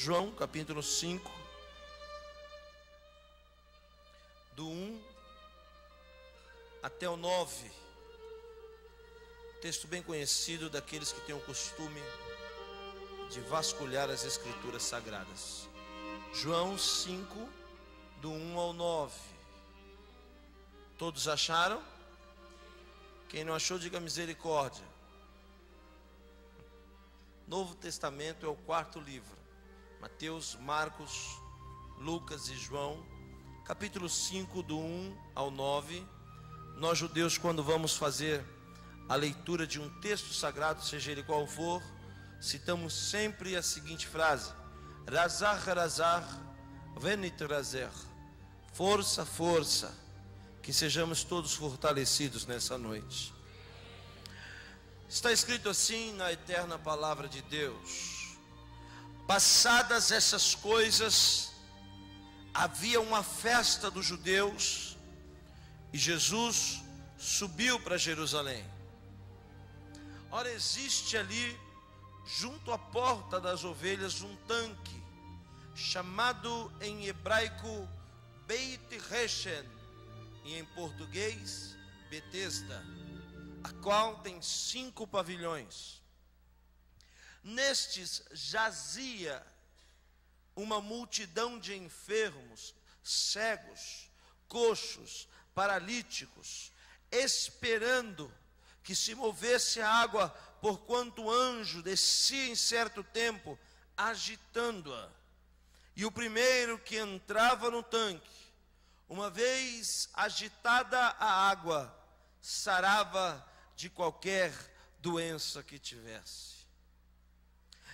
João, capítulo 5, do 1 até o 9. Texto bem conhecido daqueles que têm o costume de vasculhar as escrituras sagradas. João 5, do 1 ao 9. Todos acharam? Quem não achou, diga misericórdia. Novo Testamento é o quarto livro. Mateus, Marcos, Lucas e João. Capítulo 5, do 1 ao 9. Nós judeus, quando vamos fazer a leitura de um texto sagrado, seja ele qual for, citamos sempre a seguinte frase: Razar, razar, venit razer. Força, força. Que sejamos todos fortalecidos nessa noite. Está escrito assim na eterna palavra de Deus: passadas essas coisas, havia uma festa dos judeus, e Jesus subiu para Jerusalém. Ora, existe ali, junto à porta das ovelhas, um tanque, chamado em hebraico Beit Reshen, e em português Betesda, a qual tem 5 pavilhões. Nestes jazia uma multidão de enfermos, cegos, coxos, paralíticos, esperando que se movesse a água, porquanto o anjo descia em certo tempo, agitando-a. E o primeiro que entrava no tanque, uma vez agitada a água, sarava de qualquer doença que tivesse.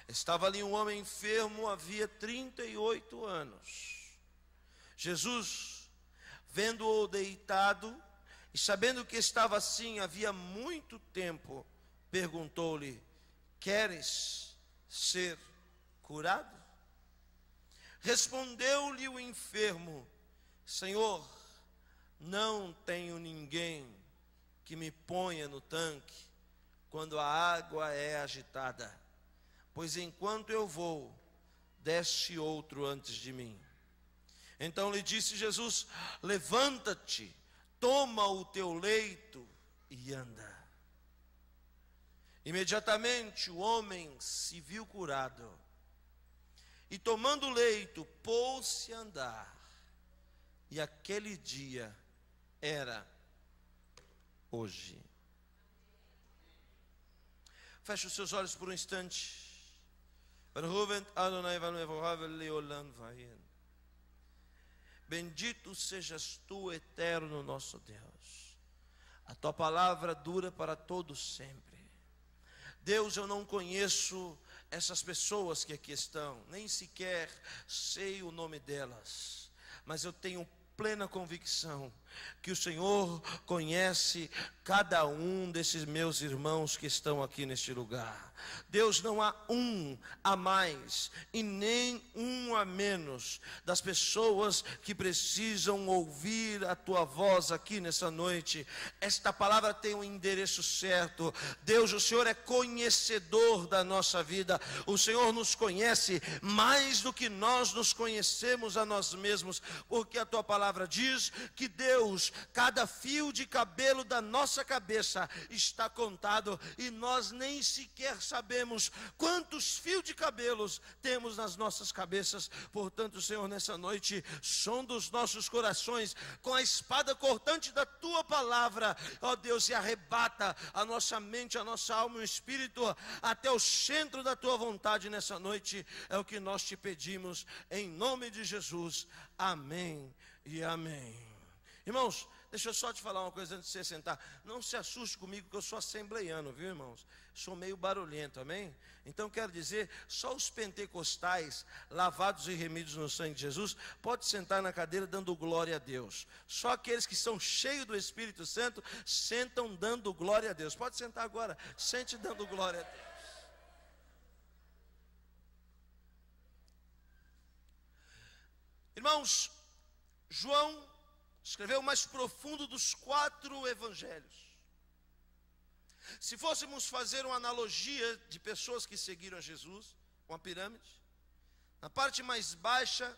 Estava ali um homem enfermo, havia 38 anos. Jesus, vendo-o deitado e sabendo que estava assim havia muito tempo, perguntou-lhe: queres ser curado? Respondeu-lhe o enfermo: Senhor, não tenho ninguém que me ponha no tanque quando a água é agitada, pois enquanto eu vou, desce outro antes de mim. Então lhe disse Jesus: levanta-te, toma o teu leito e anda. Imediatamente o homem se viu curado, e tomando o leito, pôs-se a andar. E aquele dia era hoje. Feche os seus olhos por um instante. Bendito sejas tu, eterno nosso Deus. A tua palavra dura para todos sempre. Deus, eu não conheço essas pessoas que aqui estão, nem sequer sei o nome delas, mas eu tenho plena convicção que o Senhor conhece cada um desses meus irmãos que estão aqui neste lugar. Deus, não há um a mais e nem um a menos das pessoas que precisam ouvir a tua voz aqui nessa noite. Esta palavra tem um endereço certo. Deus, o Senhor é conhecedor da nossa vida. O Senhor nos conhece mais do que nós nos conhecemos a nós mesmos, porque a tua palavra diz que Deus, cada fio de cabelo da nossa cabeça está contado, e nós nem sequer sabemos quantos fios de cabelos temos nas nossas cabeças. Portanto, Senhor, nessa noite, sonda os nossos corações com a espada cortante da tua palavra, ó Deus, e arrebata a nossa mente, a nossa alma e o espírito até o centro da tua vontade nessa noite. É o que nós te pedimos, em nome de Jesus. Amém e amém. Irmãos, deixa eu só te falar uma coisa antes de você sentar. Não se assuste comigo que eu sou assembleiano, viu, irmãos? Sou meio barulhento, amém? Então quero dizer, só os pentecostais, lavados e remidos no sangue de Jesus, pode sentar na cadeira dando glória a Deus. Só aqueles que são cheios do Espírito Santo sentam dando glória a Deus. Pode sentar agora, sente dando glória a Deus. Irmãos, João escreveu o mais profundo dos 4 evangelhos. Se fôssemos fazer uma analogia de pessoas que seguiram a Jesus, uma pirâmide, Na parte mais baixa,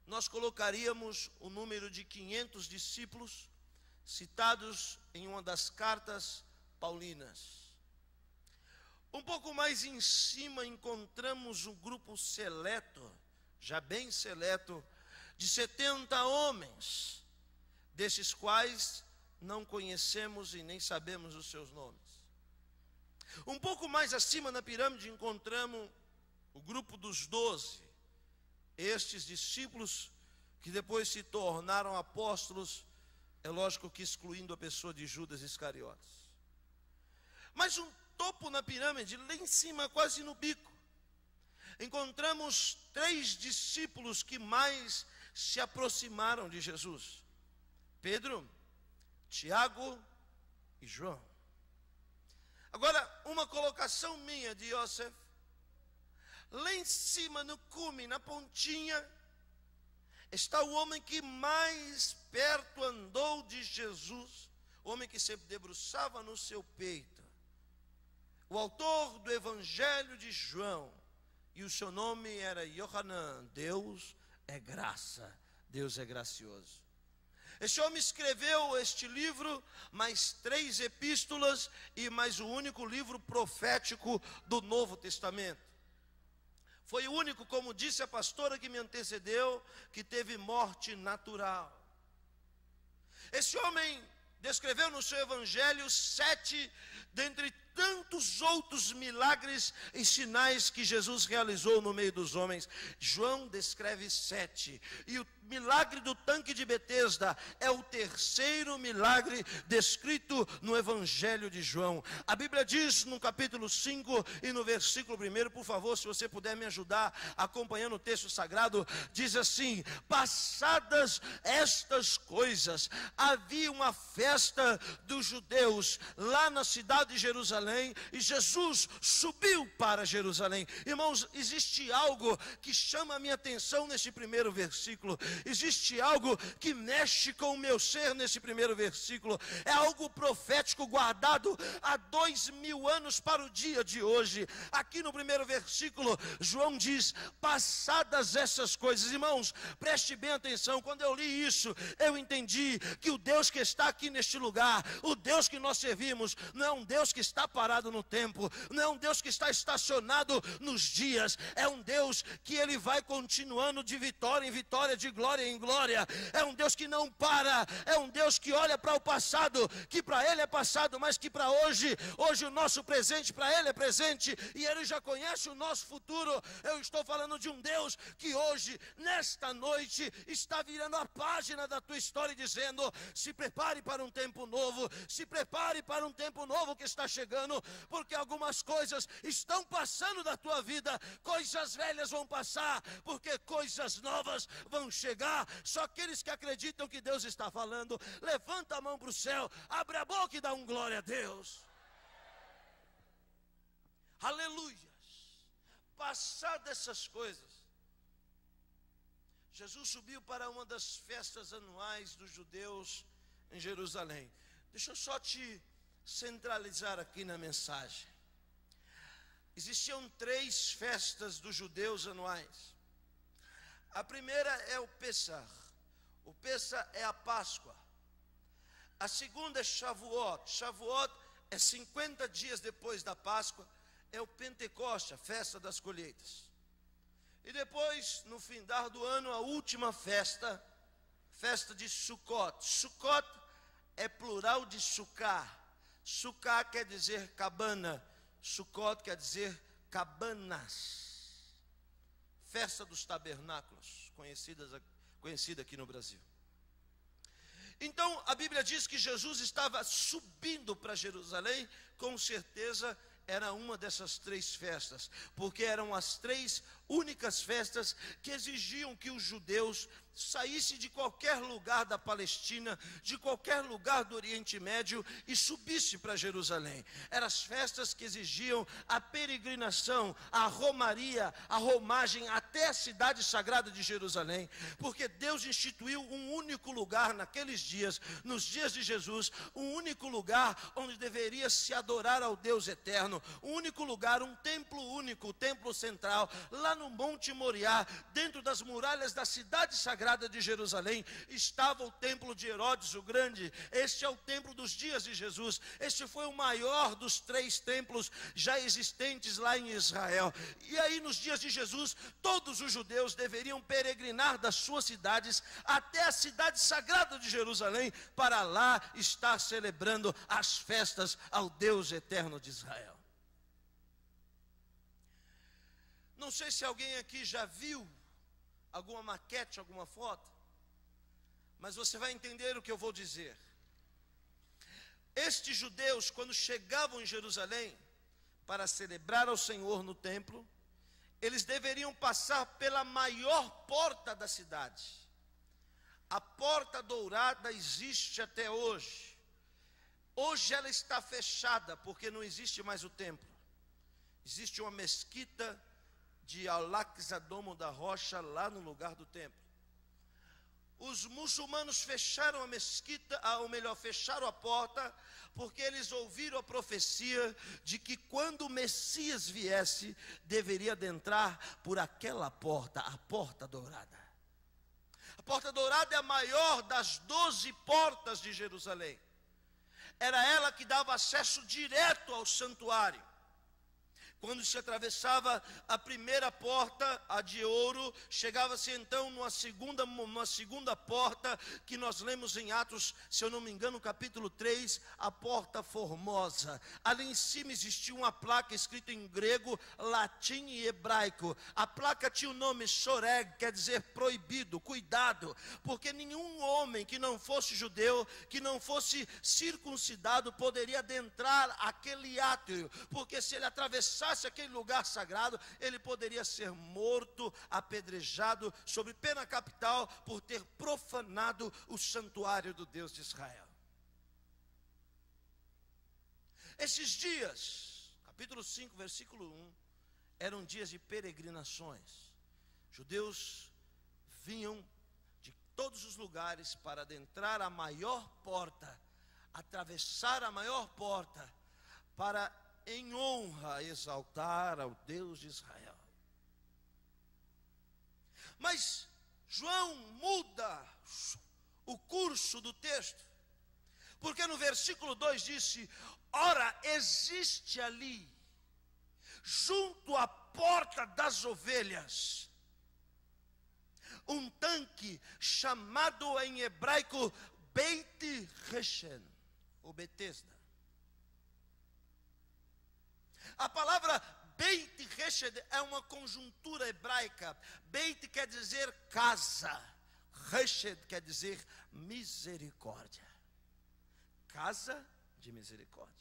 nós colocaríamos o número de 500 discípulos citados em uma das cartas paulinas. Um pouco mais em cima encontramos um grupo seleto, já bem seleto, de 70 homens, desses quais não conhecemos e nem sabemos os seus nomes. Um pouco mais acima na pirâmide encontramos o grupo dos 12, estes discípulos que depois se tornaram apóstolos, é lógico que excluindo a pessoa de Judas Iscariotes. Mas um topo na pirâmide, lá em cima, quase no bico, encontramos 3 discípulos que mais se aproximaram de Jesus: Pedro, Tiago e João. Agora, uma colocação minha de Yosef, lá em cima, no cume, na pontinha, está o homem que mais perto andou de Jesus, o homem que se debruçava no seu peito, o autor do Evangelho de João, e o seu nome era Yohanan. Deus é graça, Deus é gracioso. Esse homem escreveu este livro, mais 3 epístolas e mais o único livro profético do Novo Testamento. Foi o único, como disse a pastora que me antecedeu, que teve morte natural. Esse homem descreveu no seu evangelho 7 dentre tantos outros milagres e sinais que Jesus realizou no meio dos homens. João descreve 7. E o milagre do tanque de Betesda é o 3º milagre descrito no Evangelho de João. A Bíblia diz no capítulo 5 e no versículo 1, por favor, se você puder me ajudar acompanhando o texto sagrado, diz assim: passadas estas coisas, havia uma festa dos judeus lá na cidade de Jerusalém, e Jesus subiu para Jerusalém. Irmãos, existe algo que chama a minha atenção nesse primeiro versículo. Existe algo que mexe com o meu ser nesse primeiro versículo. É algo profético guardado há 2000 anos para o dia de hoje. Aqui no primeiro versículo, João diz: passadas essas coisas. Irmãos, preste bem atenção. Quando eu li isso, eu entendi que o Deus que está aqui neste lugar, o Deus que nós servimos, não é um Deus que está parado no tempo, não é um Deus que está estacionado nos dias, é um Deus que ele vai continuando de vitória em vitória, de glória em glória. É um Deus que não para, é um Deus que olha para o passado, que para ele é passado, mas que para hoje o nosso presente para ele é presente, e ele já conhece o nosso futuro. Eu estou falando de um Deus que hoje, nesta noite, está virando a página da tua história e dizendo: se prepare para um tempo novo, se prepare para um tempo novo que está chegando, porque algumas coisas estão passando da tua vida, coisas velhas vão passar, porque coisas novas vão chegar. Só aqueles que acreditam que Deus está falando, levanta a mão para o céu, abre a boca e dá um glória a Deus. Aleluias. Passadas essas coisas, Jesus subiu para uma das festas anuais dos judeus em Jerusalém. Deixa eu só te centralizar aqui na mensagem. Existiam 3 festas dos judeus anuais. A primeira é o Pessah. O Pessah é a Páscoa. A segunda é Shavuot. Shavuot é 50 dias depois da Páscoa. É o Pentecoste, a festa das colheitas. E depois, no findar do ano, a última festa, festa de Sukkot. Sukkot é plural de Sukkah. Sukkah quer dizer cabana, Sukkot quer dizer cabanas. Festa dos tabernáculos, conhecida aqui no Brasil. Então, a Bíblia diz que Jesus estava subindo para Jerusalém. Com certeza era uma dessas 3 festas, porque eram as 3 únicas festas que exigiam que os judeus saísse de qualquer lugar da Palestina, de qualquer lugar do Oriente Médio e subisse para Jerusalém. Eram as festas que exigiam a peregrinação, a romaria, a romagem até a cidade sagrada de Jerusalém, porque Deus instituiu um único lugar naqueles dias, nos dias de Jesus, um único lugar onde deveria se adorar ao Deus eterno, um único lugar, um templo único, o templo central, lá no Monte Moriá, dentro das muralhas da cidade sagrada de Jerusalém, estava o templo de Herodes o Grande. Este é o templo dos dias de Jesus. Este foi o maior dos 3 templos já existentes lá em Israel. E aí, nos dias de Jesus, todos os judeus deveriam peregrinar das suas cidades até a cidade sagrada de Jerusalém, para lá estar celebrando as festas ao Deus eterno de Israel. Não sei se alguém aqui já viu alguma maquete, alguma foto, mas você vai entender o que eu vou dizer. Estes judeus, quando chegavam em Jerusalém para celebrar ao Senhor no templo, eles deveriam passar pela maior porta da cidade. A porta dourada existe até hoje. Hoje ela está fechada, porque não existe mais o templo. Existe uma mesquita de Al-Aqsa da Rocha, lá no lugar do templo. Os muçulmanos fecharam a mesquita, ou melhor, fecharam a porta, porque eles ouviram a profecia de que quando o Messias viesse, deveria adentrar por aquela porta, a porta dourada. A porta dourada é a maior das 12 portas de Jerusalém. Era ela que dava acesso direto ao santuário. Quando se atravessava a primeira porta, a de ouro, chegava-se então numa segunda porta, que nós lemos em Atos, se eu não me engano, capítulo 3, a porta formosa. Ali em cima existia uma placa escrita em grego, latim e hebraico. A placa tinha o nome Shoreg, quer dizer proibido, cuidado, porque nenhum homem que não fosse judeu, que não fosse circuncidado, poderia adentrar aquele átrio, porque se ele atravessasse aquele lugar sagrado, ele poderia ser morto, apedrejado, sob pena capital, por ter profanado o santuário do Deus de Israel. Esses dias, capítulo 5, versículo 1, eram dias de peregrinações. Judeus vinham de todos os lugares para adentrar a maior porta, atravessar a maior porta, para em honra exaltar ao Deus de Israel. Mas João muda o curso do texto, porque no versículo 2 disse: ora, existe ali, junto à porta das ovelhas, um tanque chamado em hebraico Beit Reshen, ou Betesda. A palavra Beit Reshed é uma conjuntura hebraica. Beit quer dizer casa, Reshed quer dizer misericórdia. Casa de misericórdia.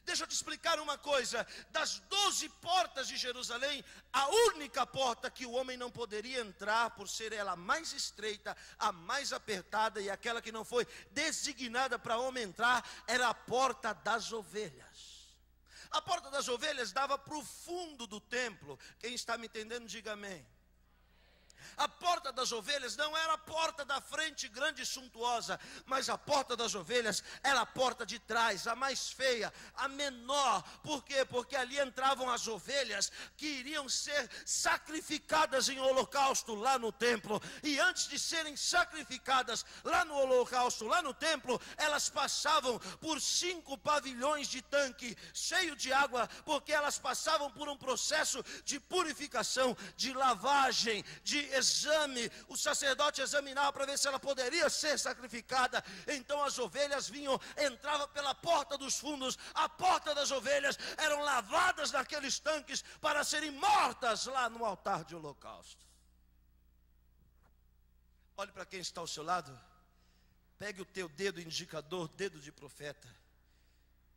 Deixa eu te explicar uma coisa: das 12 portas de Jerusalém, a única porta que o homem não poderia entrar, por ser ela a mais estreita, a mais apertada e aquela que não foi designada para homem entrar, era a porta das ovelhas. A porta das ovelhas dava para o fundo do templo. Quem está me entendendo, diga amém. A porta das ovelhas não era a porta da frente grande e suntuosa, mas a porta das ovelhas era a porta de trás, a mais feia, a menor. Por quê? Porque ali entravam as ovelhas que iriam ser sacrificadas em holocausto lá no templo. E antes de serem sacrificadas lá no holocausto, lá no templo, elas passavam por 5 pavilhões de tanque cheio de água, porque elas passavam por um processo de purificação, de lavagem, de exame. O sacerdote examinava para ver se ela poderia ser sacrificada. Então as ovelhas vinham, entravam pela porta dos fundos. A porta das ovelhas eram lavadas naqueles tanques para serem mortas lá no altar de holocausto. Olhe para quem está ao seu lado, pegue o teu dedo indicador, dedo de profeta,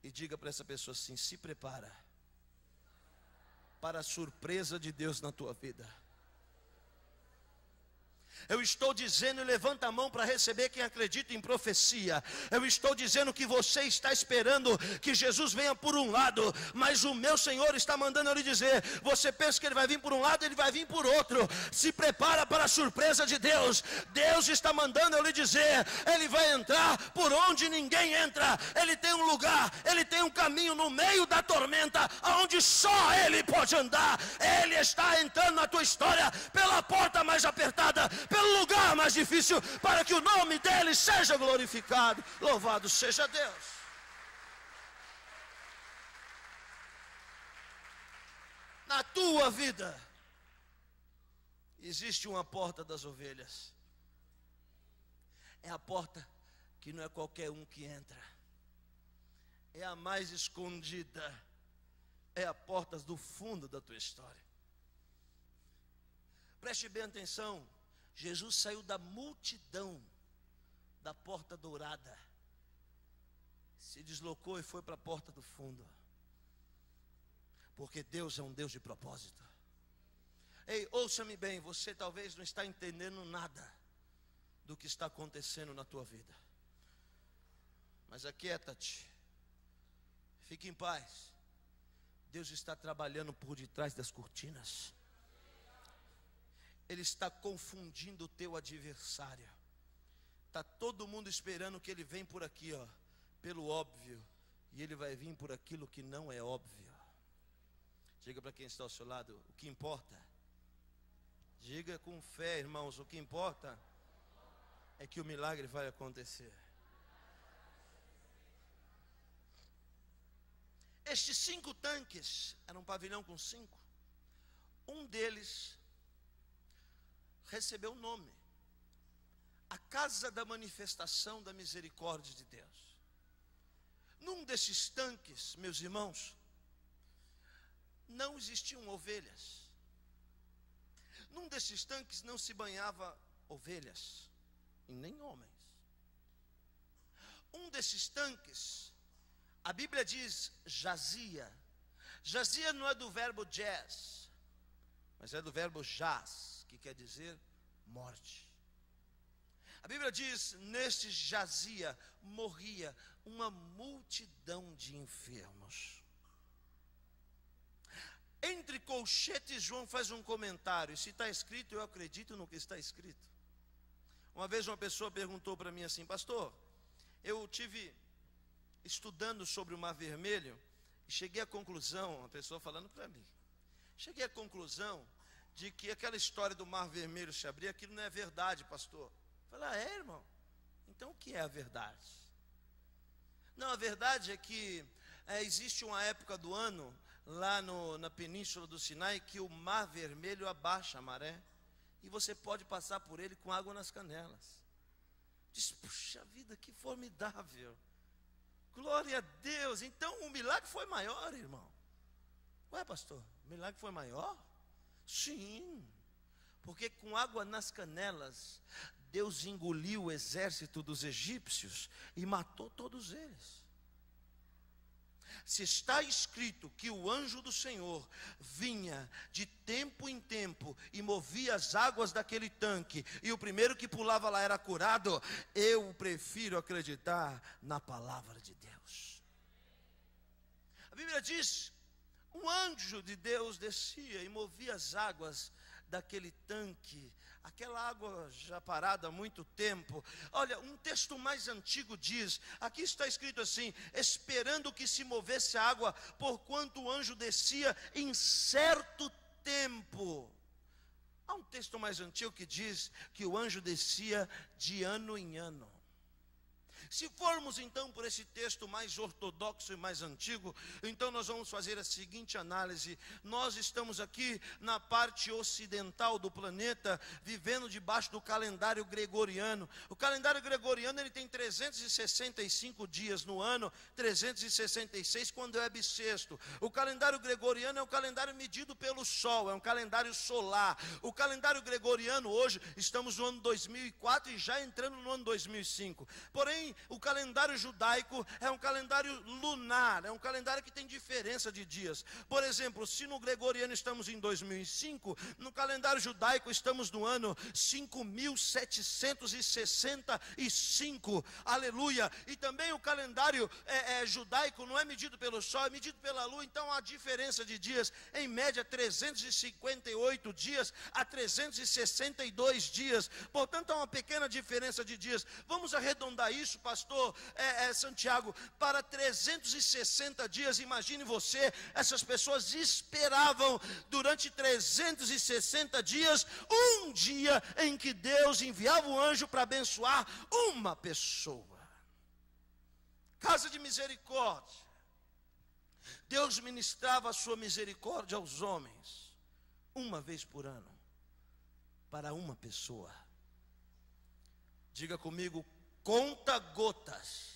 e diga para essa pessoa assim: se prepara para a surpresa de Deus na tua vida. Eu estou dizendo, e levanta a mão para receber quem acredita em profecia. Eu estou dizendo que você está esperando que Jesus venha por um lado, mas o meu Senhor está mandando eu lhe dizer, você pensa que Ele vai vir por um lado, Ele vai vir por outro. Se prepara para a surpresa de Deus. Deus está mandando eu lhe dizer, Ele vai entrar por onde ninguém entra. Ele tem um lugar, Ele tem um caminho no meio da tormenta, aonde só Ele pode andar. Ele está entrando na tua história pela porta mais apertada, pelo lugar mais difícil, para que o nome dele seja glorificado. Louvado seja Deus. Na tua vida existe uma porta das ovelhas. É a porta que não é qualquer um que entra. É a mais escondida. É a porta do fundo da tua história. Preste bem atenção. Jesus saiu da multidão, da porta dourada, se deslocou e foi para a porta do fundo, porque Deus é um Deus de propósito. Ei, ouça-me bem, você talvez não está entendendo nada do que está acontecendo na tua vida, mas aquieta-te, fique em paz. Deus está trabalhando por detrás das cortinas. Ele está confundindo o teu adversário. Está todo mundo esperando que ele venha por aqui, ó, pelo óbvio, e ele vai vir por aquilo que não é óbvio. Diga para quem está ao seu lado, o que importa? Diga com fé, irmãos, o que importa é que o milagre vai acontecer. Estes 5 tanques, era um pavilhão com 5, um deles recebeu o nome, a casa da manifestação da misericórdia de Deus. Num desses tanques, meus irmãos, não existiam ovelhas. Num desses tanques não se banhava ovelhas, e nem homens. Um desses tanques, a Bíblia diz jazia. Jazia não é do verbo jaz, mas é do verbo jaz, que quer dizer morte. A Bíblia diz, neste jazia, morria uma multidão de enfermos. Entre colchetes, João faz um comentário. Se está escrito, eu acredito no que está escrito. Uma vez uma pessoa perguntou para mim assim, pastor, eu tive estudando sobre o Mar Vermelho e cheguei à conclusão, uma pessoa falando para mim, cheguei à conclusão de que aquela história do Mar Vermelho se abrir, aquilo não é verdade, pastor. Eu falei, é, irmão? Então o que é a verdade? Não, a verdade é que existe uma época do ano, lá na península do Sinai, que o Mar Vermelho abaixa a maré, e você pode passar por ele com água nas canelas. Diz, puxa vida, que formidável. Glória a Deus. Então o milagre foi maior, irmão. Ué, pastor, o milagre foi maior? Sim, porque com água nas canelas, Deus engoliu o exército dos egípcios e matou todos eles. Se está escrito que o anjo do Senhor vinha de tempo em tempo e movia as águas daquele tanque, e o primeiro que pulava lá era curado, eu prefiro acreditar na palavra de Deus. A Bíblia diz, um anjo de Deus descia e movia as águas daquele tanque, aquela água já parada há muito tempo. Olha, um texto mais antigo diz, aqui está escrito assim, esperando que se movesse a água, porquanto o anjo descia em certo tempo. Há um texto mais antigo que diz que o anjo descia de ano em ano. Se formos então por esse texto mais ortodoxo e mais antigo, então nós vamos fazer a seguinte análise. Nós estamos aqui na parte ocidental do planeta, vivendo debaixo do calendário gregoriano. O calendário gregoriano ele tem 365 dias no ano, 366 quando é bissexto. O calendário gregoriano é um calendário medido pelo sol, é um calendário solar. O calendário gregoriano hoje, estamos no ano 2004 e já entrando no ano 2005. Porém, o calendário judaico é um calendário lunar, é um calendário que tem diferença de dias. Por exemplo, se no gregoriano estamos em 2005, no calendário judaico estamos no ano 5765, aleluia. E também o calendário judaico não é medido pelo sol, é medido pela lua, então há diferença de dias, em média 358 dias a 362 dias, portanto há uma pequena diferença de dias. Vamos arredondar isso, pastor Santiago, para 360 dias. Imagine você, essas pessoas esperavam durante 360 dias, um dia em que Deus enviava um anjo para abençoar uma pessoa. Casa de misericórdia. Deus ministrava a sua misericórdia aos homens, uma vez por ano, para uma pessoa. Diga comigo, conta-gotas.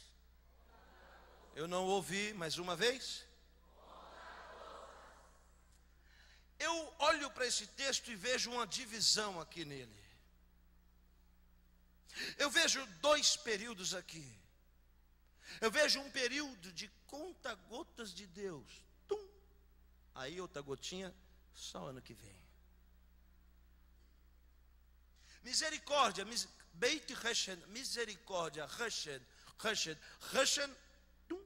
Eu não ouvi, mais uma vez. Eu olho para esse texto e vejo uma divisão aqui nele. Eu vejo dois períodos aqui. Eu vejo um período de conta-gotas de Deus. Tum. Aí outra gotinha, só ano que vem. Misericórdia, Beit Reshen, misericórdia, Reshen, tum.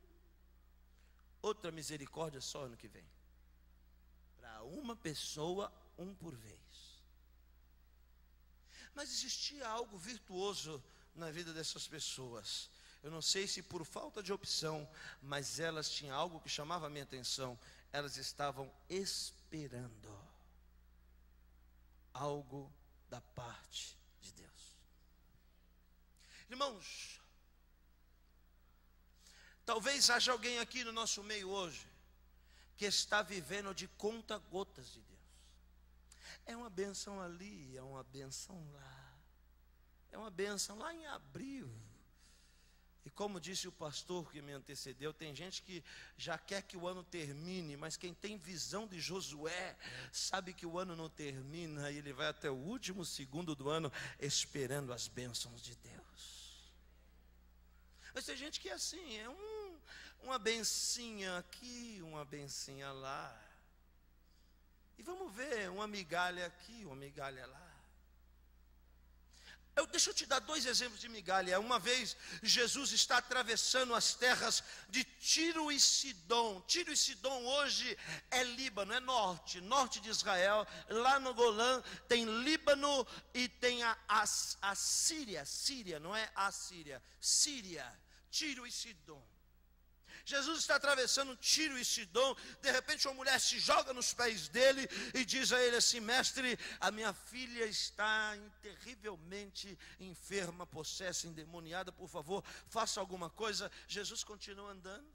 Outra misericórdia só ano que vem. Para uma pessoa, um por vez. Mas existia algo virtuoso na vida dessas pessoas. Eu não sei se por falta de opção, mas elas tinham algo que chamava a minha atenção. Elas estavam esperando algo da parte de Deus. Irmãos, talvez haja alguém aqui no nosso meio hoje que está vivendo de conta-gotas de Deus. É uma bênção ali, é uma bênção lá, é uma bênção lá em abril. E como disse o pastor que me antecedeu, tem gente que já quer que o ano termine, mas quem tem visão de Josué, sabe que o ano não termina, e ele vai até o último segundo do ano, esperando as bênçãos de Deus. Mas tem gente que é assim, é uma bencinha aqui, uma bencinha lá. E vamos ver, uma migalha aqui, uma migalha lá. Deixa eu te dar dois exemplos de migalha. Uma vez, Jesus está atravessando as terras de Tiro e Sidom. Tiro e Sidom hoje é Líbano, é norte de Israel. Lá no Golã tem Líbano e tem a Síria, não é a Síria, Síria, Tiro e Sidom. Jesus está atravessando Tiro e Sidom. De repente uma mulher se joga nos pés dele e diz a ele assim: mestre, a minha filha está terrivelmente enferma, possessa, endemoniada, por favor, faça alguma coisa. Jesus continua andando.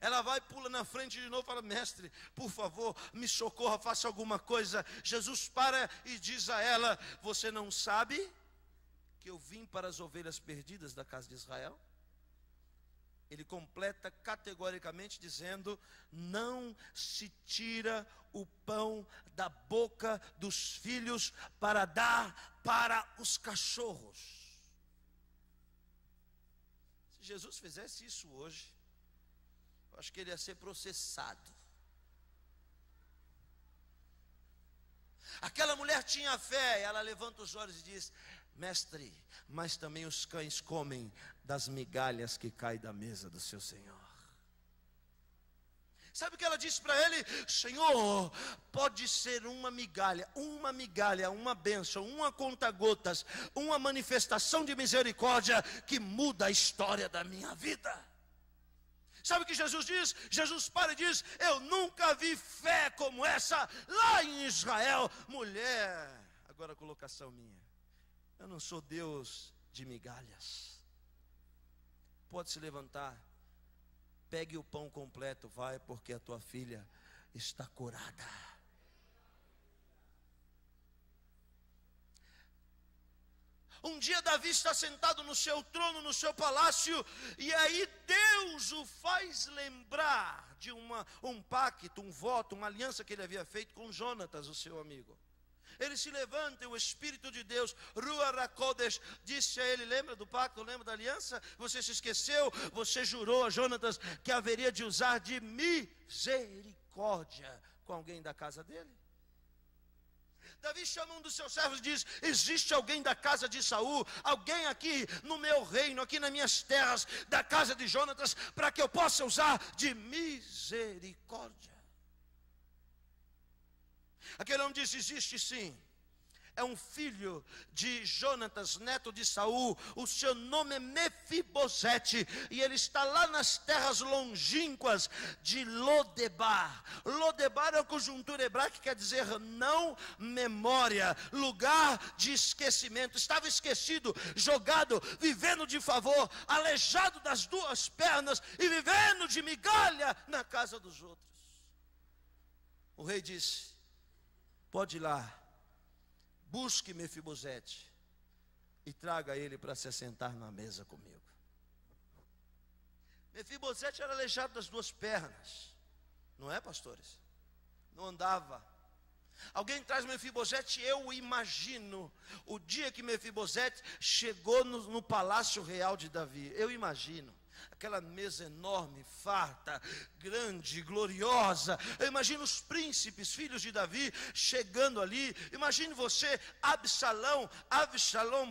Ela vai, pula na frente de novo e fala: mestre, por favor, me socorra, faça alguma coisa. Jesus para e diz a ela: você não sabe que eu vim para as ovelhas perdidas da casa de Israel? Ele completa categoricamente dizendo: não se tira o pão da boca dos filhos para dar para os cachorros. Se Jesus fizesse isso hoje, eu acho que ele ia ser processado. Aquela mulher tinha fé, ela levanta os olhos e diz: mestre, mas também os cães comem das migalhas que caem da mesa do seu Senhor. Sabe o que ela disse para ele? Senhor, pode ser uma migalha, uma bênção, uma conta-gotas, uma manifestação de misericórdia que muda a história da minha vida. Sabe o que Jesus diz? Jesus para e diz: eu nunca vi fé como essa lá em Israel. Mulher, agora a colocação minha: eu não sou Deus de migalhas. Pode se levantar, pegue o pão completo, vai, porque a tua filha está curada. Um dia Davi está sentado no seu trono, no seu palácio, e aí Deus o faz lembrar de um pacto, um voto, uma aliança que ele havia feito com Jonatas, o seu amigo. ele se levanta e o Espírito de Deus, Ruach HaKodesh, disse a ele, lembra do pacto, lembra da aliança? Você se esqueceu? Você jurou a Jonatas que haveria de usar de misericórdia com alguém da casa dele? Davi chama um dos seus servos e diz: existe alguém da casa de Saul, alguém aqui no meu reino, aqui nas minhas terras, da casa de Jonatas, para que eu possa usar de misericórdia? Aquele homem diz: existe sim. É um filho de Jonatas, neto de Saul. O seu nome é Mefibosete, e ele está lá nas terras longínquas de Lodebar. Lodebar é a conjuntura hebraica que quer dizer não memória, lugar de esquecimento. Estava esquecido, jogado, vivendo de favor, aleijado das duas pernas e vivendo de migalha na casa dos outros. O rei disse: pode ir lá, busque Mefibosete e traga ele para se assentar na mesa comigo. Mefibosete era aleijado das duas pernas, não é, pastores? Não andava. Alguém traz Mefibosete, eu imagino o dia que Mefibosete chegou no palácio real de Davi. Eu imagino aquela mesa enorme, farta, grande, gloriosa. Eu imagino os príncipes, filhos de Davi, chegando ali. Imagine você, Absalão,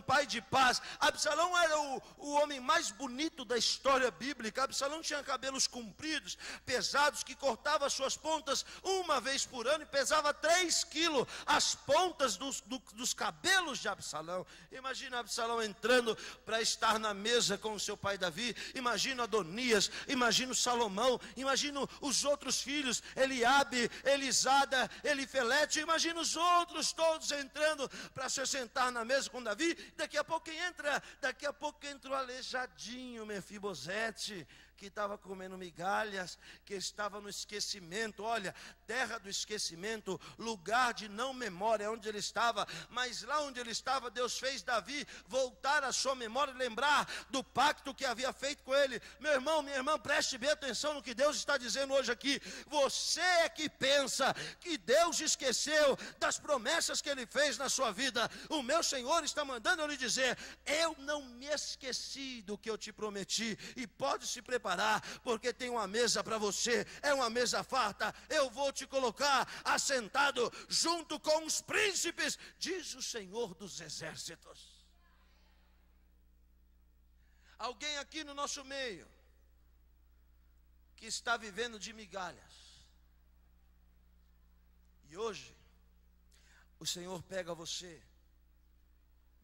pai de paz. Absalão era o homem mais bonito da história bíblica. Absalão tinha cabelos compridos, pesados, que cortava as suas pontas uma vez por ano e pesava 3 quilos, as pontas dos cabelos de Absalão. Imagina Absalão entrando para estar na mesa com o seu pai Davi. Imagina Adonias, imagino Salomão, imagino os outros filhos, Eliabe, Elisada, Elifelete, imagino os outros todos entrando para se sentar na mesa com Davi. Daqui a pouco entra o aleijadinho Mefibosete, que estava comendo migalhas, que estava no esquecimento. Olha, terra do esquecimento, lugar de não memória, onde ele estava. Mas lá onde ele estava, Deus fez Davi voltar à sua memória e lembrar do pacto que havia feito com ele. Meu irmão, minha irmã, preste bem atenção no que Deus está dizendo hoje aqui. Você é que pensa que Deus esqueceu das promessas que ele fez na sua vida. O meu Senhor está mandando eu lhe dizer: eu não me esqueci do que eu te prometi, e pode se preparar, porque tem uma mesa para você, é uma mesa farta. Eu vou te colocar assentado junto com os príncipes, diz o Senhor dos exércitos. Alguém aqui no nosso meio que está vivendo de migalhas, e hoje o Senhor pega você,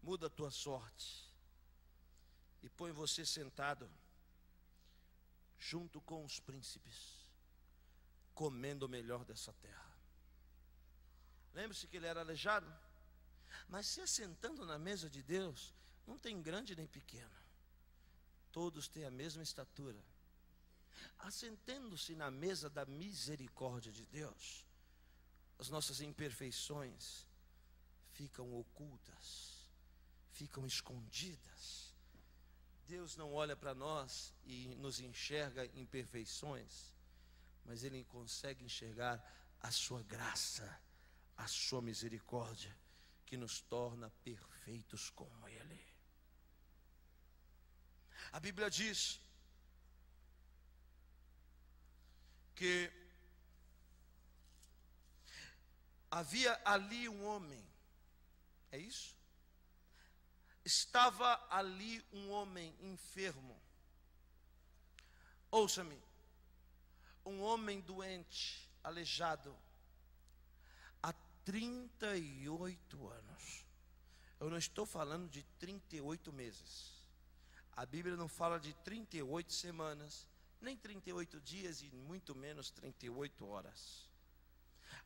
muda a tua sorte e põe você sentado junto com os príncipes, comendo o melhor dessa terra. Lembre-se que ele era aleijado, mas se assentando na mesa de Deus, não tem grande nem pequeno, todos têm a mesma estatura. Assentando-se na mesa da misericórdia de Deus, as nossas imperfeições ficam ocultas, ficam escondidas. Deus não olha para nós e nos enxerga imperfeições, mas Ele consegue enxergar a sua graça, a sua misericórdia, que nos torna perfeitos como Ele. A Bíblia diz que havia ali um homem, é isso? Estava ali um homem enfermo. Ouça-me, um homem doente, aleijado, há 38 anos. Eu não estou falando de 38 meses. A Bíblia não fala de 38 semanas, nem 38 dias e muito menos 38 horas.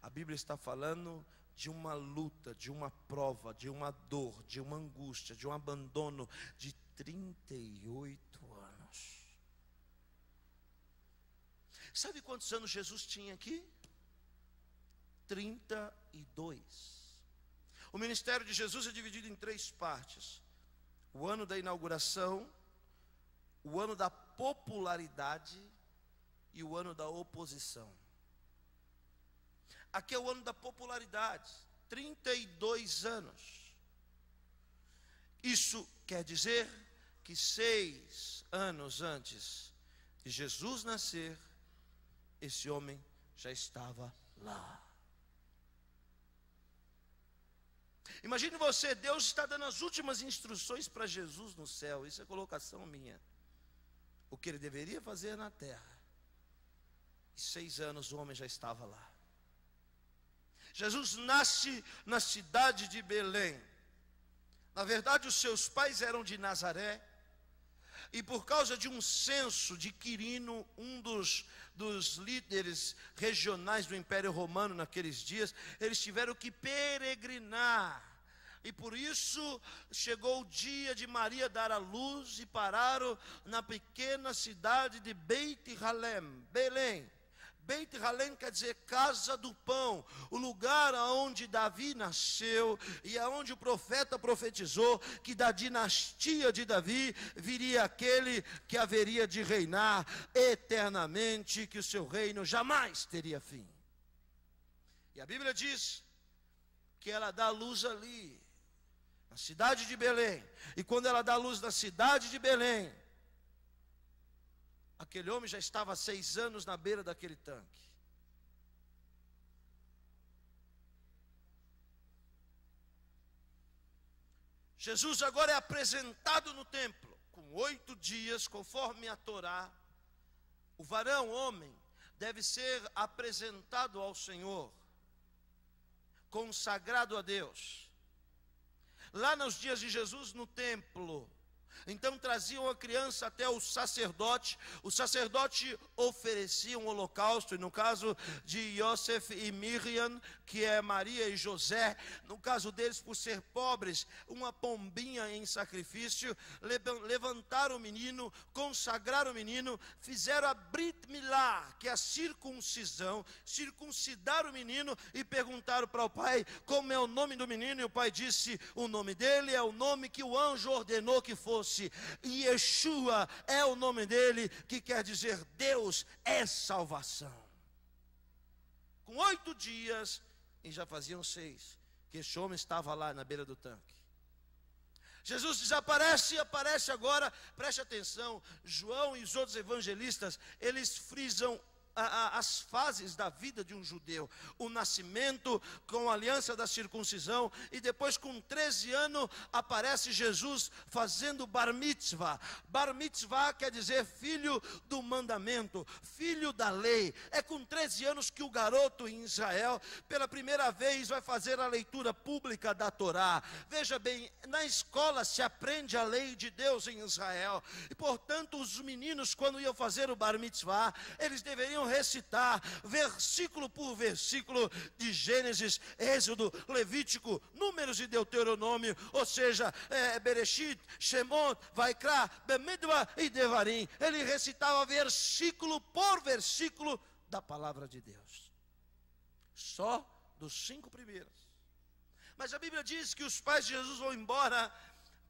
A Bíblia está falando de uma luta, de uma prova, de uma dor, de uma angústia, de um abandono de 38 anos. Sabe quantos anos Jesus tinha aqui? 32. O ministério de Jesus é dividido em 3 partes: o ano da inauguração, o ano da popularidade e o ano da oposição. Aqui é o ano da popularidade, 32 anos. Isso quer dizer que 6 anos antes de Jesus nascer, esse homem já estava lá. Imagine você, Deus está dando as últimas instruções para Jesus no céu. Isso é colocação minha. O que ele deveria fazer na terra. E 6 anos o homem já estava lá. Jesus nasce na cidade de Belém. Na verdade, os seus pais eram de Nazaré. E por causa de um censo de Quirino, um dos líderes regionais do Império Romano naqueles dias, eles tiveram que peregrinar. E por isso chegou o dia de Maria dar à luz e pararam na pequena cidade de Beit-Halem, Belém. Beit-Halem quer dizer casa do pão, o lugar onde Davi nasceu e aonde o profeta profetizou que da dinastia de Davi viria aquele que haveria de reinar eternamente, que o seu reino jamais teria fim. E a Bíblia diz que ela dá luz ali, na cidade de Belém. E quando ela dá luz na cidade de Belém, aquele homem já estava há 6 anos na beira daquele tanque. Jesus agora é apresentado no templo, com 8 dias, conforme a Torá. O varão, homem, deve ser apresentado ao Senhor, consagrado a Deus. Lá nos dias de Jesus no templo, então traziam a criança até o sacerdote oferecia um holocausto, e no caso de Yosef e Miriam, que é Maria e José, no caso deles, por ser pobres, uma pombinha em sacrifício, levantaram o menino, consagraram o menino, fizeram a Brit Milá, que é a circuncidaram o menino e perguntaram para o pai como é o nome do menino, e o pai disse, o nome dele é o nome que o anjo ordenou que fosse, e Yeshua é o nome dele, que quer dizer Deus é salvação. Com 8 dias, e já faziam 6, que esse homem estava lá na beira do tanque. Jesus desaparece e aparece agora, preste atenção, João e os outros evangelistas, eles frisam as fases da vida de um judeu: o nascimento com a aliança da circuncisão, e depois com 13 anos aparece Jesus fazendo bar mitzvah. Bar mitzvah quer dizer filho do mandamento, filho da lei. É com 13 anos que o garoto em Israel pela primeira vez vai fazer a leitura pública da Torá. Veja bem, na escola se aprende a lei de Deus em Israel, e portanto os meninos, quando iam fazer o bar mitzvah, eles deveriam recitar versículo por versículo de Gênesis, Êxodo, Levítico, Números e Deuteronômio, ou seja, Bereshit, Shemot, Vaikra, Bemidba e Devarim. Ele recitava versículo por versículo da palavra de Deus, só dos 5 primeiros. Mas a Bíblia diz que os pais de Jesus vão embora,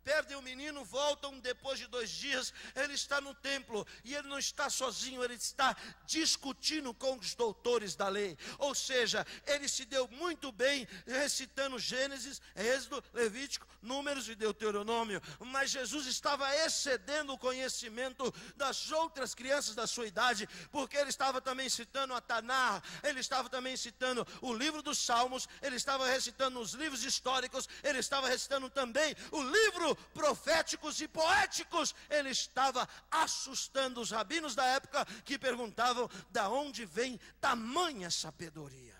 perdem o menino, voltam depois de 2 dias, ele está no templo, e ele não está sozinho, ele está discutindo com os doutores da lei, ou seja, ele se deu muito bem recitando Gênesis, Êxodo, Levítico, Números e Deuteronômio, mas Jesus estava excedendo o conhecimento das outras crianças da sua idade, porque ele estava também citando a Taná, ele estava também citando o livro dos Salmos, ele estava recitando os livros históricos, ele estava recitando também o livro proféticos e poéticos. Ele estava assustando os rabinos da época, que perguntavam da onde vem tamanha sabedoria.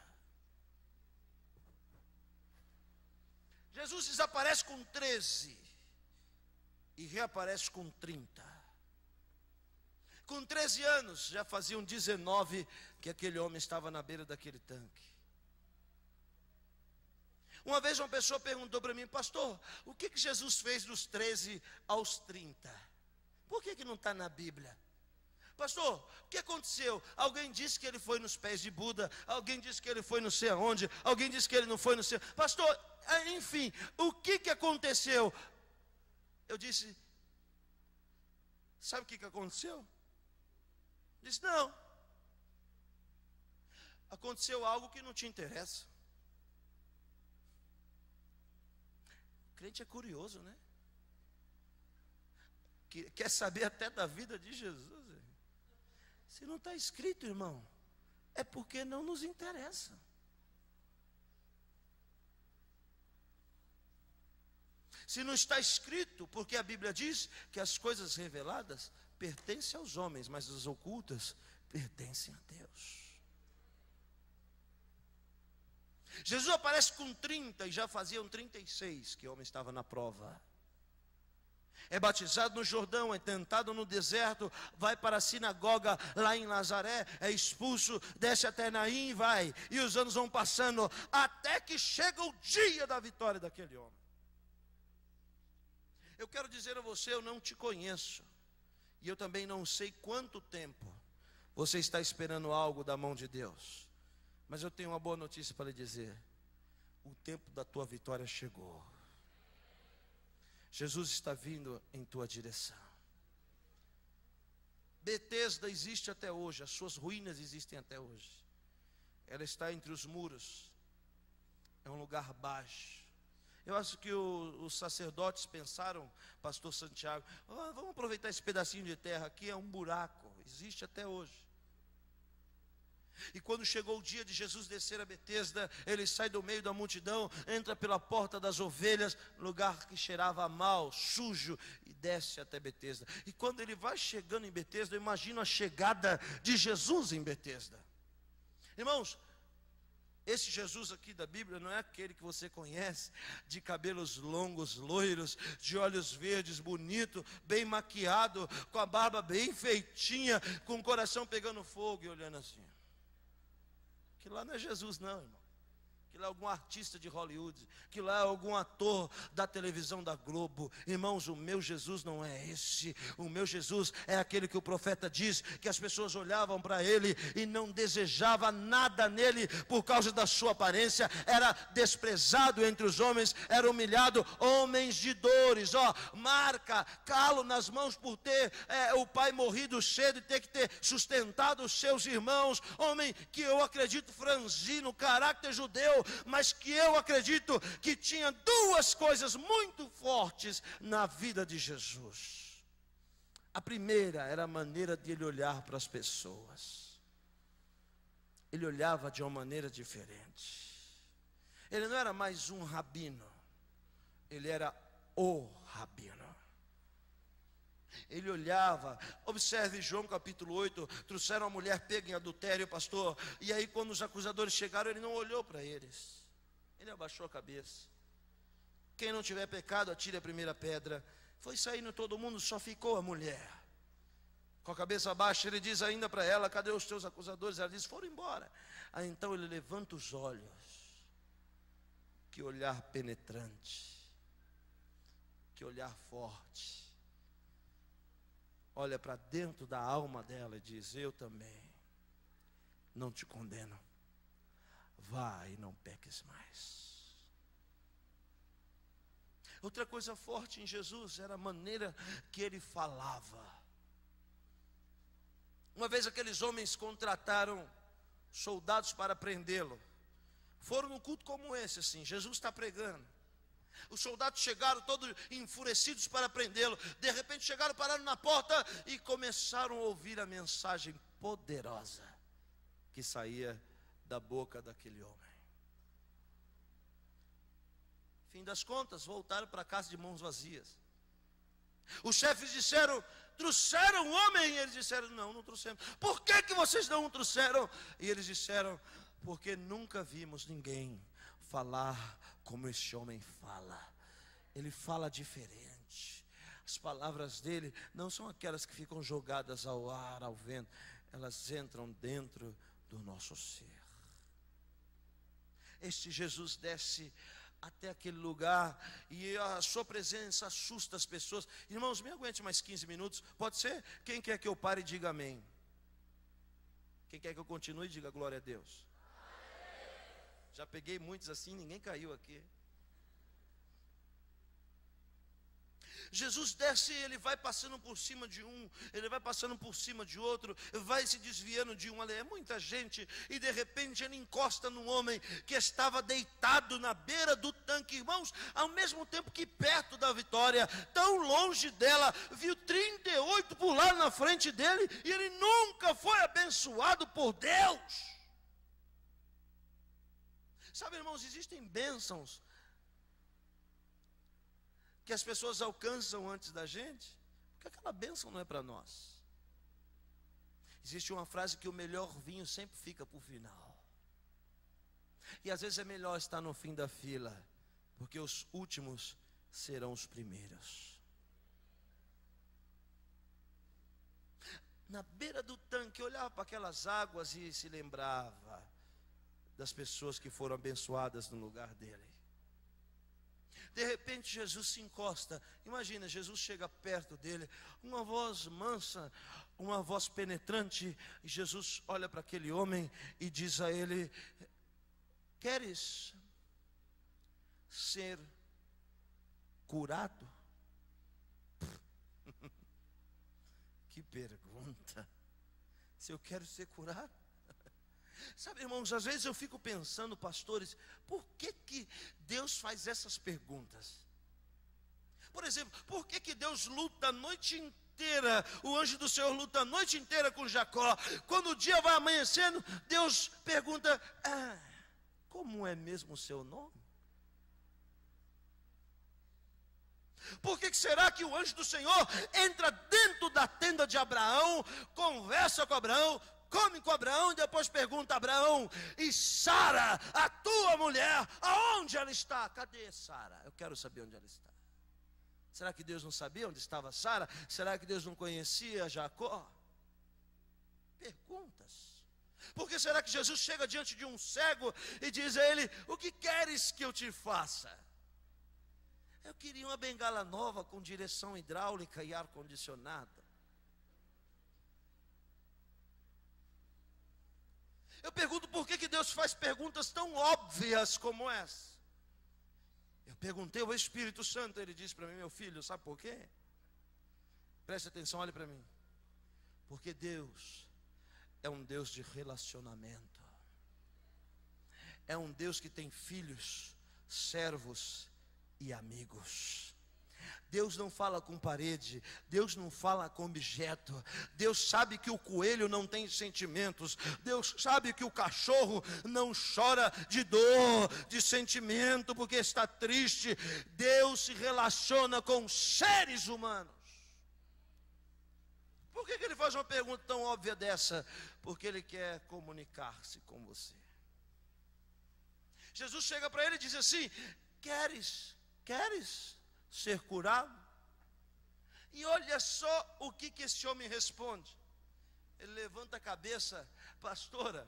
Jesus desaparece com 13 e reaparece com 30. Com 13 anos, já faziam 19 que aquele homem estava na beira daquele tanque. Uma vez uma pessoa perguntou para mim: pastor, o que Jesus fez dos 13 aos 30? Por que não está na Bíblia? Pastor, o que aconteceu? Alguém disse que ele foi nos pés de Buda, alguém disse que ele foi não sei aonde, alguém disse que ele não foi não sei. Pastor, enfim, o que aconteceu? Eu disse: sabe o que aconteceu? Disse: não. Aconteceu algo que não te interessa. Crente é curioso, né? Quer saber até da vida de Jesus. Se não está escrito, irmão, é porque não nos interessa. Se não está escrito, porque a Bíblia diz que as coisas reveladas pertencem aos homens, mas as ocultas pertencem a Deus. Jesus aparece com 30 e já faziam 36 que o homem estava na prova. É batizado no Jordão, é tentado no deserto, vai para a sinagoga lá em Nazaré, é expulso, desce até Naim e vai. E os anos vão passando até que chega o dia da vitória daquele homem. Eu quero dizer a você, eu não te conheço. E eu também não sei quanto tempo você está esperando algo da mão de Deus. Mas eu tenho uma boa notícia para lhe dizer. O tempo da tua vitória chegou. Jesus está vindo em tua direção. Betesda existe até hoje, as suas ruínas existem até hoje. Ela está entre os muros. É um lugar baixo. Eu acho que os sacerdotes pensaram, pastor Santiago, vamos aproveitar esse pedacinho de terra aqui, é um buraco, existe até hoje. E quando chegou o dia de Jesus descer a Betesda, ele sai do meio da multidão, entra pela porta das ovelhas, lugar que cheirava mal, sujo, e desce até Betesda. E quando ele vai chegando em Betesda, eu imagino a chegada de Jesus em Betesda. Irmãos, esse Jesus aqui da Bíblia não é aquele que você conhece, de cabelos longos, loiros, de olhos verdes, bonito, bem maquiado, com a barba bem feitinha, com o coração pegando fogo e olhando assim. Que lá não é Jesus não, irmão. Que lá é algum artista de Hollywood, que lá é algum ator da televisão da Globo. Irmãos, o meu Jesus não é esse. O meu Jesus é aquele que o profeta diz, que as pessoas olhavam para ele e não desejavam nada nele por causa da sua aparência. Era desprezado entre os homens, era humilhado, homens de dores, marca, calo nas mãos por ter o pai morrido cedo e ter que ter sustentado os seus irmãos. Homem que eu acredito franzino, caráter judeu, mas que eu acredito que tinha duas coisas muito fortes na vida de Jesus. A primeira era a maneira de ele olhar para as pessoas. Ele olhava de uma maneira diferente. Ele não era mais um rabino, ele era o rabino. Ele olhava, observe João capítulo 8, trouxeram a mulher pega em adultério, pastor, e aí quando os acusadores chegaram, ele não olhou para eles, ele abaixou a cabeça. Quem não tiver pecado, atire a primeira pedra. Foi saindo todo mundo, só ficou a mulher, com a cabeça baixa. Ele diz ainda para ela, cadê os teus acusadores? Ela diz, foram embora. Aí então ele levanta os olhos, que olhar penetrante, que olhar forte. Olha para dentro da alma dela e diz, eu também não te condeno, vá e não peques mais. Outra coisa forte em Jesus era a maneira que ele falava. Uma vez aqueles homens contrataram soldados para prendê-lo. Foram num culto como esse, assim, Jesus está pregando. Os soldados chegaram todos enfurecidos para prendê-lo. De repente chegaram, pararam na porta e começaram a ouvir a mensagem poderosa que saía da boca daquele homem. Fim das contas, voltaram para casa de mãos vazias. Os chefes disseram, trouxeram o homem? E eles disseram, não, não trouxemos. Por que vocês não o trouxeram? E eles disseram, porque nunca vimos ninguém falar como este homem fala. Ele fala diferente. As palavras dele não são aquelas que ficam jogadas ao ar, ao vento. Elas entram dentro do nosso ser. Este Jesus desce até aquele lugar e a sua presença assusta as pessoas. Irmãos, me aguente mais 15 minutos. Pode ser? Quem quer que eu pare e diga amém? Quem quer que eu continue e diga glória a Deus? Já peguei muitos assim, ninguém caiu aqui. Jesus desce e ele vai passando por cima de um, ele vai passando por cima de outro, vai se desviando de um, ali é muita gente, e de repente ele encosta num homem que estava deitado na beira do tanque. Irmãos, ao mesmo tempo que perto da Vitória, tão longe dela, viu 38 pular na frente dele, e ele nunca foi abençoado por Deus. Sabe, irmãos, existem bênçãos que as pessoas alcançam antes da gente, porque aquela bênção não é para nós. Existe uma frase que o melhor vinho sempre fica para o final. E às vezes é melhor estar no fim da fila, porque os últimos serão os primeiros. Na beira do tanque, olhava para aquelas águas e se lembrava das pessoas que foram abençoadas no lugar dele. De repente Jesus se encosta. Imagina, Jesus chega perto dele, uma voz mansa, uma voz penetrante, e Jesus olha para aquele homem e diz a ele: queres ser curado? Que pergunta! Se eu quero ser curado? Sabe, irmãos, às vezes eu fico pensando, pastores, por que Deus faz essas perguntas? Por exemplo, por que Deus luta a noite inteira, o anjo do Senhor luta a noite inteira com Jacó? Quando o dia vai amanhecendo, Deus pergunta: como é mesmo o seu nome? Por que será que o anjo do Senhor entra dentro da tenda de Abraão, conversa com Abraão, come com Abraão e depois pergunta a Abraão: e Sara, a tua mulher, aonde ela está? Cadê Sara? Eu quero saber onde ela está. Será que Deus não sabia onde estava Sara? Será que Deus não conhecia Jacó? Perguntas. Por que será que Jesus chega diante de um cego e diz a ele: o que queres que eu te faça? Eu queria uma bengala nova com direção hidráulica e ar-condicionado. Eu pergunto, por que Deus faz perguntas tão óbvias como essa? Eu perguntei ao Espírito Santo, ele disse para mim: meu filho, sabe por quê? Preste atenção, olhe para mim. Porque Deus é um Deus de relacionamento. É um Deus que tem filhos, servos e amigos. Deus não fala com parede, Deus não fala com objeto. Deus sabe que o coelho não tem sentimentos, Deus sabe que o cachorro não chora de dor, de sentimento, porque está triste. Deus se relaciona com seres humanos. Por que ele faz uma pergunta tão óbvia dessa? Porque ele quer comunicar-se com você. Jesus chega para ele e diz assim: queres ser curado? E olha só o que esse homem responde. Ele levanta a cabeça, pastora,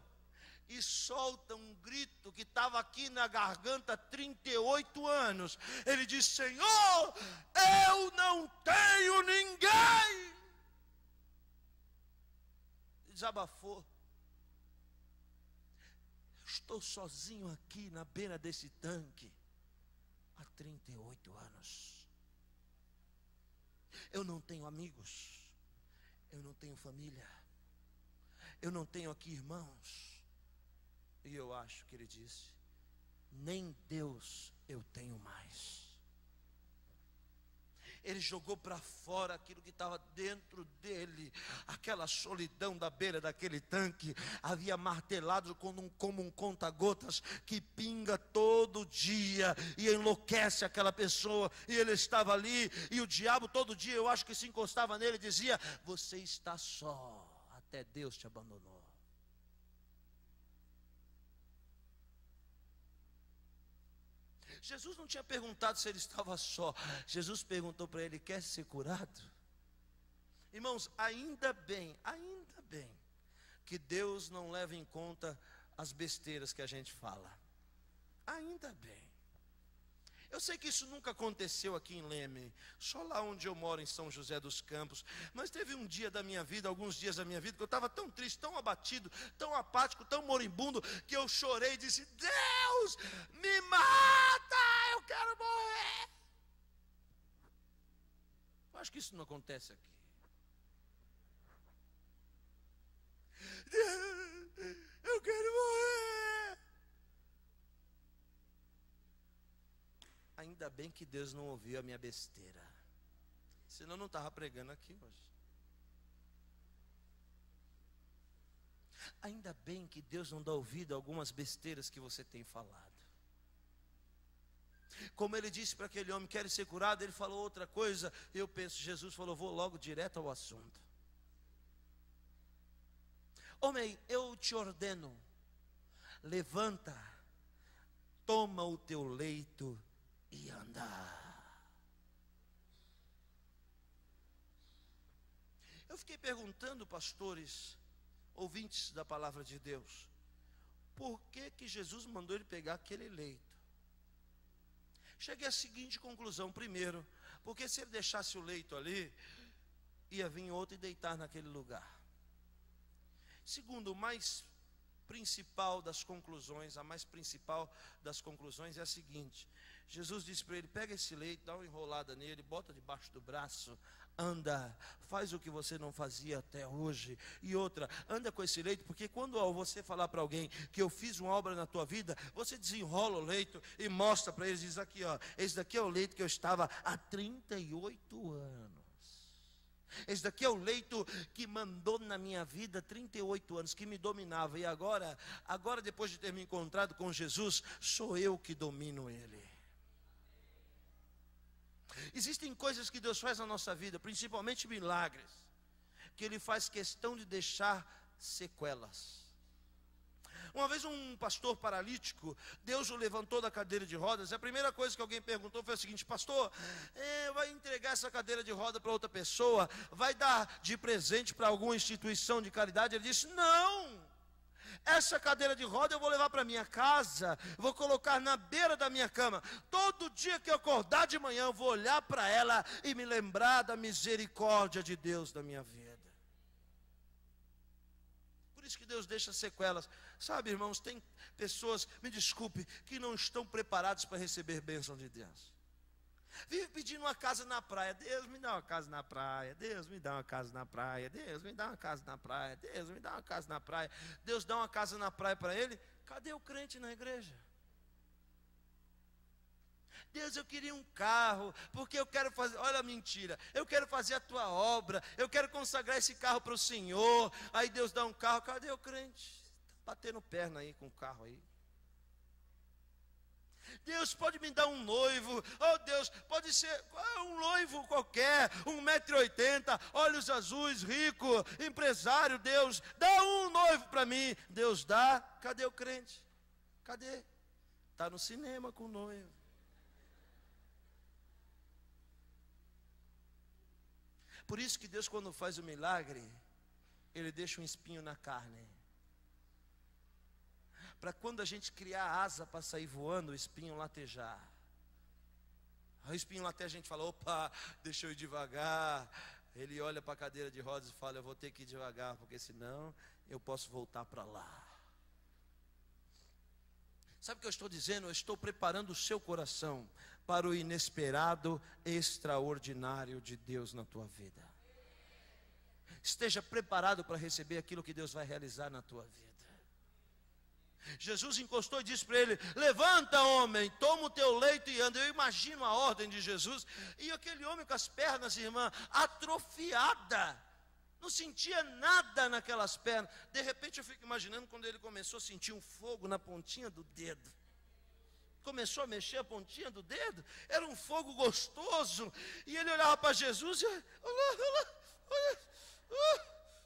e solta um grito que estava aqui na garganta há 38 anos. Ele diz: Senhor, eu não tenho ninguém. Desabafou. Estou sozinho aqui na beira desse tanque há 38 anos. Eu não tenho amigos, eu não tenho família, eu não tenho aqui irmãos. E eu acho que ele disse: nem Deus eu tenho mais. Ele jogou para fora aquilo que estava dentro dele. Aquela solidão da beira daquele tanque havia martelado como um conta-gotas que pinga todo dia e enlouquece aquela pessoa. E ele estava ali, e o diabo todo dia, eu acho que se encostava nele e dizia: você está só, até Deus te abandonou. Jesus não tinha perguntado se ele estava só. Jesus perguntou para ele: quer ser curado? Irmãos, ainda bem que Deus não leva em conta as besteiras que a gente fala. Ainda bem. Eu sei que isso nunca aconteceu aqui em Leme, só lá onde eu moro, em São José dos Campos. Mas teve um dia da minha vida, alguns dias da minha vida, que eu estava tão triste, tão abatido, tão apático, tão moribundo, que eu chorei e disse: Deus, me mata, eu quero morrer. Eu acho que isso não acontece aqui. Eu quero morrer. Ainda bem que Deus não ouviu a minha besteira, senão eu não estava pregando aqui hoje. Ainda bem que Deus não dá ouvido a algumas besteiras que você tem falado. Como ele disse para aquele homem: quer ser curado? Ele falou outra coisa. Eu penso, Jesus falou: vou logo direto ao assunto. Homem, eu te ordeno, levanta, toma o teu leito e anda. Eu fiquei perguntando, pastores, ouvintes da palavra de Deus, por que Jesus mandou ele pegar aquele leito? Cheguei à seguinte conclusão: primeiro, porque se ele deixasse o leito ali, ia vir outro e deitar naquele lugar. Segundo, o mais principal das conclusões, a mais principal das conclusões é a seguinte: Jesus disse para ele: pega esse leito, dá uma enrolada nele, bota debaixo do braço, anda, faz o que você não fazia até hoje. E outra, anda com esse leito, porque quando você falar para alguém que eu fiz uma obra na tua vida, você desenrola o leito e mostra para eles, diz aqui, ó, esse daqui é o leito que eu estava há 38 anos. Esse daqui é o leito que mandou na minha vida 38 anos, que me dominava. E agora depois de ter me encontrado com Jesus, sou eu que domino ele. Existem coisas que Deus faz na nossa vida, principalmente milagres, que Ele faz questão de deixar sequelas. Uma vez um pastor paralítico, Deus o levantou da cadeira de rodas. A primeira coisa que alguém perguntou foi a seguinte: pastor, vai entregar essa cadeira de roda para outra pessoa? Vai dar de presente para alguma instituição de caridade? Ele disse: não, essa cadeira de roda eu vou levar para minha casa, vou colocar na beira da minha cama. Todo dia que eu acordar de manhã, eu vou olhar para ela e me lembrar da misericórdia de Deus na minha vida. Por isso que Deus deixa sequelas. Sabe, irmãos, tem pessoas, me desculpe, que não estão preparados para receber bênção de Deus. Vive pedindo uma casa na praia. Deus, me dá uma casa na praia. Deus, me dá uma casa na praia. Deus, me dá uma casa na praia. Deus, me dá uma casa na praia. Deus dá uma casa na praia para ele. Cadê o crente na igreja? Deus, eu queria um carro, porque eu quero fazer, olha a mentira, eu quero fazer a tua obra, eu quero consagrar esse carro para o Senhor. Aí Deus dá um carro, cadê o crente? Está batendo perna aí com o carro aí. Deus, pode me dar um noivo? Oh Deus, pode ser um noivo qualquer, 1,80 m, olhos azuis, rico, empresário. Deus, dá um noivo para mim. Deus dá, cadê o crente? Cadê? Está no cinema com o noivo. Por isso que Deus, quando faz o milagre, Ele deixa um espinho na carne, para quando a gente criar asa para sair voando, o espinho latejar. Aí o espinho lateja, a gente fala: opa, deixa eu ir devagar. Ele olha para a cadeira de rodas e fala: eu vou ter que ir devagar, porque senão eu posso voltar para lá. Sabe o que eu estou dizendo? Eu estou preparando o seu coração para o inesperado, extraordinário de Deus na tua vida. Esteja preparado para receber aquilo que Deus vai realizar na tua vida. Jesus encostou e disse para ele: levanta, homem, toma o teu leito e anda. Eu imagino a ordem de Jesus, e aquele homem com as pernas, irmã, atrofiada, não sentia nada naquelas pernas. De repente eu fico imaginando quando ele começou a sentir um fogo na pontinha do dedo. Começou a mexer a pontinha do dedo, era um fogo gostoso. E ele olhava para Jesus e olha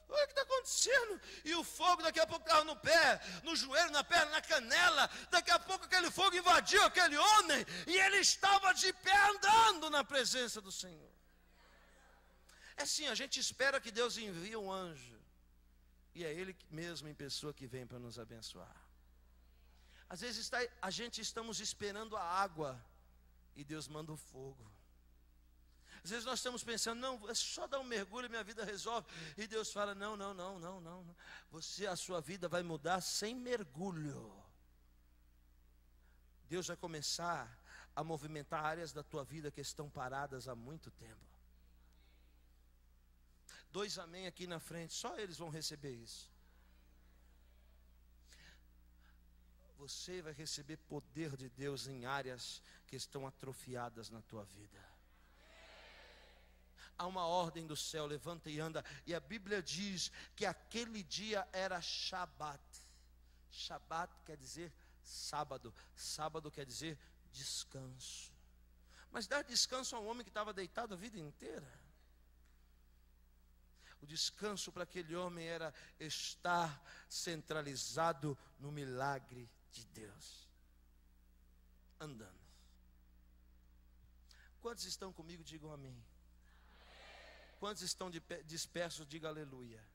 o que está acontecendo. E o fogo daqui a pouco estava no pé, no joelho, na perna, na canela. Daqui a pouco aquele fogo invadiu aquele homem, e ele estava de pé andando na presença do Senhor. É assim, a gente espera que Deus envie um anjo, e é Ele mesmo em pessoa que vem para nos abençoar. Às vezes a gente estamos esperando a água, e Deus manda o fogo. Às vezes nós estamos pensando: não, é só dar um mergulho e minha vida resolve. E Deus fala: não. A sua vida vai mudar sem mergulho. Deus vai começar a movimentar áreas da tua vida que estão paradas há muito tempo. 2 amém aqui na frente, só eles vão receber isso. Você vai receber poder de Deus em áreas que estão atrofiadas na tua vida. Há uma ordem do céu, levanta e anda. E a Bíblia diz que aquele dia era Shabat. Shabat quer dizer sábado. Sábado quer dizer descanso. Mas dar descanso a um homem que estava deitado a vida inteira. O descanso para aquele homem era estar centralizado no milagre de Deus. Andando. Quantos estão comigo? Digam amém. Quantos estão dispersos? Diga aleluia.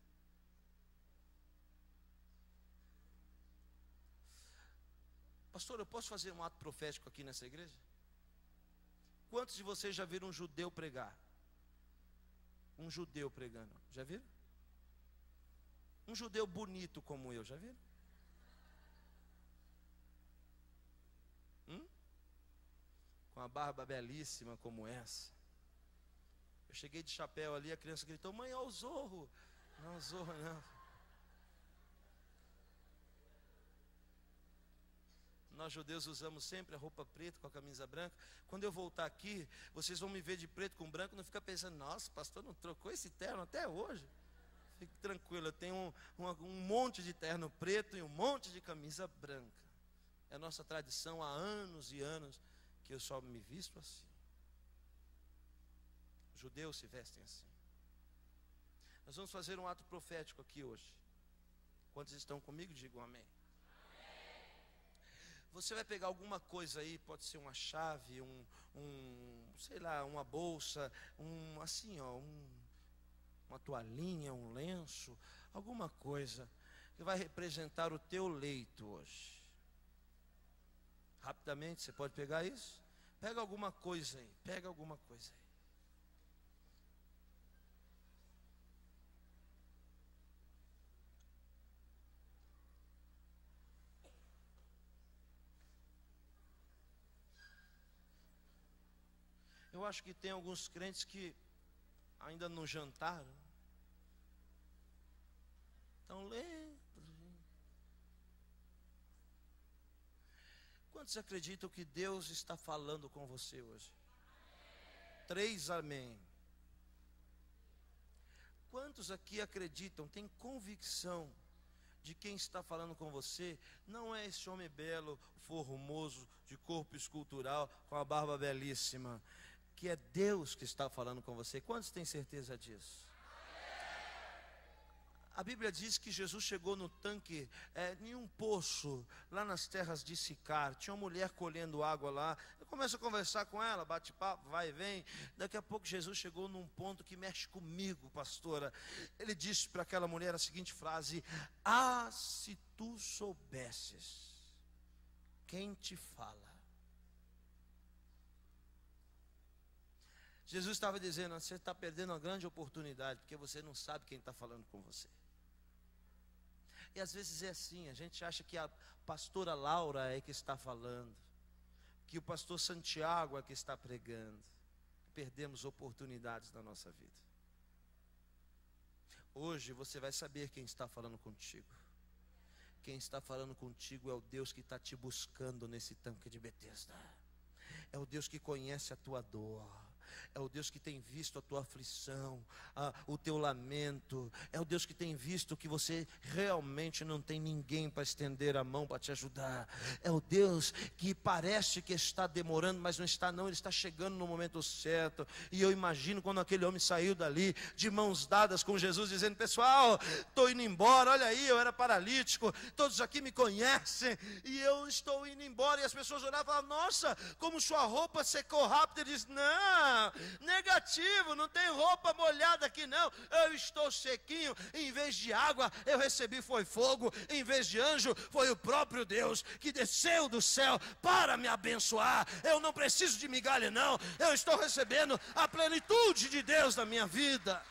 Pastor, eu posso fazer um ato profético aqui nessa igreja? Quantos de vocês já viram um judeu pregar? Um judeu pregando, já viram? Um judeu bonito como eu, já viram? Com a barba belíssima como essa. Eu cheguei de chapéu ali, a criança gritou: mãe, olha o Zorro. Não, Zorro não. Nós judeus usamos sempre a roupa preta com a camisa branca. Quando eu voltar aqui, vocês vão me ver de preto com branco. Não fica pensando: nossa, o pastor não trocou esse terno até hoje. Fique tranquilo, eu tenho um monte de terno preto e um monte de camisa branca. É a nossa tradição há anos e anos que eu só me visto assim. Os judeus se vestem assim. Nós vamos fazer um ato profético aqui hoje. Quantos estão comigo? Digam amém. Você vai pegar alguma coisa aí, pode ser uma chave, sei lá, uma bolsa, uma toalhinha, um lenço, alguma coisa que vai representar o teu leito hoje. Rapidamente, você pode pegar isso? Pega alguma coisa aí, pega alguma coisa aí. Eu acho que tem alguns crentes que ainda não jantaram. Estão lentos. Quantos acreditam que Deus está falando com você hoje? 3 amém. Quantos aqui acreditam, têm convicção de quem está falando com você não é esse homem belo, formoso, de corpo escultural, com a barba belíssima, que é Deus que está falando com você? Quantos têm certeza disso? A Bíblia diz que Jesus chegou no tanque, em um poço, lá nas terras de Sicar. Tinha uma mulher colhendo água lá. Eu começo a conversar com ela, bate papo, vai e vem. Daqui a pouco Jesus chegou num ponto que mexe comigo, pastora. Ele disse para aquela mulher a seguinte frase: ah, se tu soubesses quem te fala. Jesus estava dizendo: você está perdendo uma grande oportunidade, porque você não sabe quem está falando com você. E às vezes é assim, a gente acha que a pastora Laura é que está falando, que o pastor Santiago é que está pregando. Perdemos oportunidades na nossa vida. Hoje você vai saber quem está falando contigo. Quem está falando contigo é o Deus que está te buscando nesse tanque de Betesda. É o Deus que conhece a tua dor. É o Deus que tem visto a tua aflição, o teu lamento. É o Deus que tem visto que você realmente não tem ninguém para estender a mão para te ajudar. É o Deus que parece que está demorando, mas não está não, Ele está chegando no momento certo. E eu imagino quando aquele homem saiu dali, de mãos dadas com Jesus, dizendo: pessoal, estou indo embora, olha aí, eu era paralítico, todos aqui me conhecem, e eu estou indo embora. E as pessoas olhavam e falavam: nossa, como sua roupa secou rápido. Ele disse: não, negativo, não tem roupa molhada aqui não, eu estou sequinho. Em vez de água eu recebi foi fogo, em vez de anjo foi o próprio Deus que desceu do céu para me abençoar. Eu não preciso de migalha não, eu estou recebendo a plenitude de Deus na minha vida.